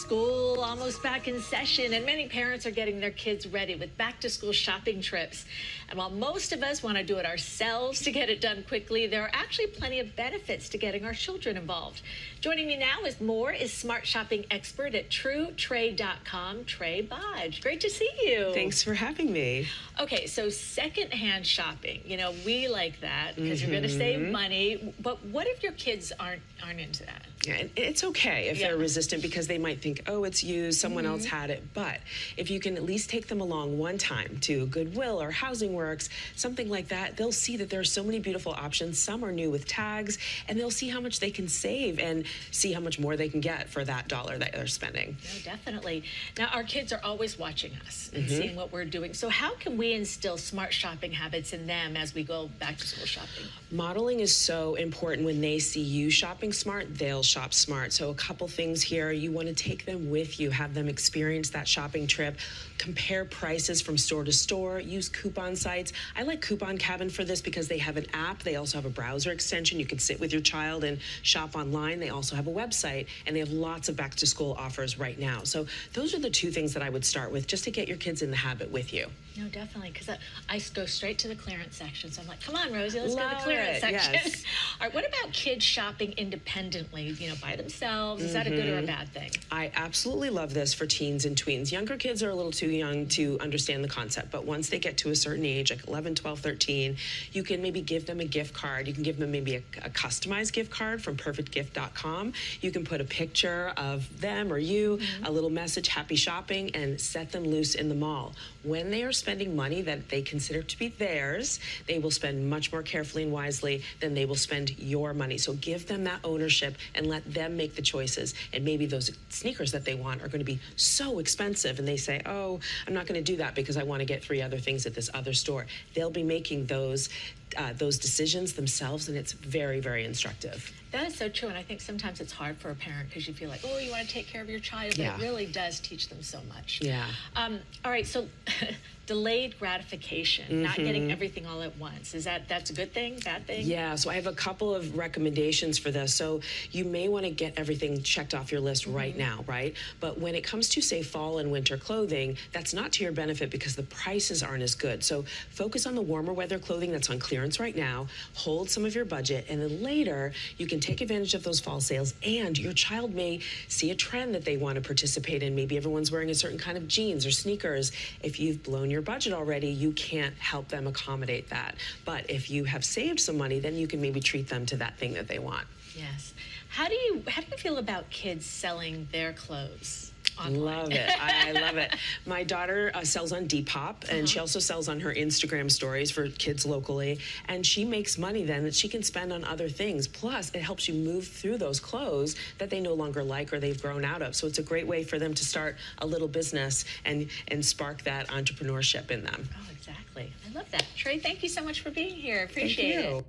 School almost back in session, and many parents are getting their kids ready with back-to-school shopping trips. And while most of us want to do it ourselves to get it done quickly, there are actually plenty of benefits to getting our children involved. Joining me now with more is smart shopping expert at TrueTrade.com, Trey Bodge. Great to see you. Thanks for having me. Okay, so secondhand shopping, we like that because you're going to save money. But what if your kids aren't into that? Yeah, and it's okay if they're resistant because they might think, oh, it's used, someone else had it. But if you can at least take them along one time to Goodwill or Housing Works, something like that, they'll see that there are so many beautiful options. Some are new with tags, and they'll see how much they can save and see how much more they can get for that dollar that they're spending. No, definitely. Now, our kids are always watching us and seeing what we're doing. So how can we instill smart shopping habits in them as we go back to school shopping? Modeling is so important. When they see you shopping smart, they'll shop smart. So a couple things here. You want to take them with you, have them experience that shopping trip, compare prices from store to store, use coupon sites. I like Coupon Cabin for this because they have an app. They also have a browser extension. You can sit with your child and shop online. They also have a website, and they have lots of back to school offers right now. So those are the two things that I would start with just to get your kids in the habit with you. No, definitely, because I go straight to the clearance section. So I'm like, come on, Rosie, let's go to the clearance section. Yes. All right, what about kids shopping independently, by themselves? Is that a good or a bad thing? I absolutely love this for teens and tweens. Younger kids are a little too young to understand the concept, but once they get to a certain age, like 11, 12, 13, you can maybe give them a gift card. You can give them maybe a customized gift card from perfectgift.com. You can put a picture of them or you, a little message, happy shopping, and set them loose in the mall. When they are spending money that they consider to be theirs, they will spend much more carefully and wisely than they will spend your money. So give them that ownership and let them make the choices. And maybe those sneakers that they want are going to be so expensive, and they say, oh, I'm not going to do that because I want to get 3 other things at this other store. They'll be making those decisions themselves, and it's very, very instructive. That is so true, and I think sometimes it's hard for a parent because you feel like, oh, you want to take care of your child, but it really does teach them so much. Yeah. All right, so delayed gratification, not getting everything all at once. That's a good thing, bad thing? Yeah, so I have a couple of recommendations for this. So you may want to get everything checked off your list right now, right? But when it comes to, say, fall and winter clothing, that's not to your benefit because the prices aren't as good. So focus on the warmer weather clothing that's on clearance right now, hold some of your budget, and then later you can take advantage of those fall sales, and your child may see a trend that they want to participate in. Maybe everyone's wearing a certain kind of jeans or sneakers. If you've blown your budget already, you can't help them accommodate that. But if you have saved some money, then you can maybe treat them to that thing that they want. Yes. How do you feel about kids selling their clothes online? Love it. I love it. My daughter sells on Depop, and she also sells on her Instagram stories for kids locally, and she makes money then that she can spend on other things. Plus, it helps you move through those clothes that they no longer like or they've grown out of. So it's a great way for them to start a little business and spark that entrepreneurship in them. Oh, exactly. I love that. Trey, thank you so much for being here. Appreciate it.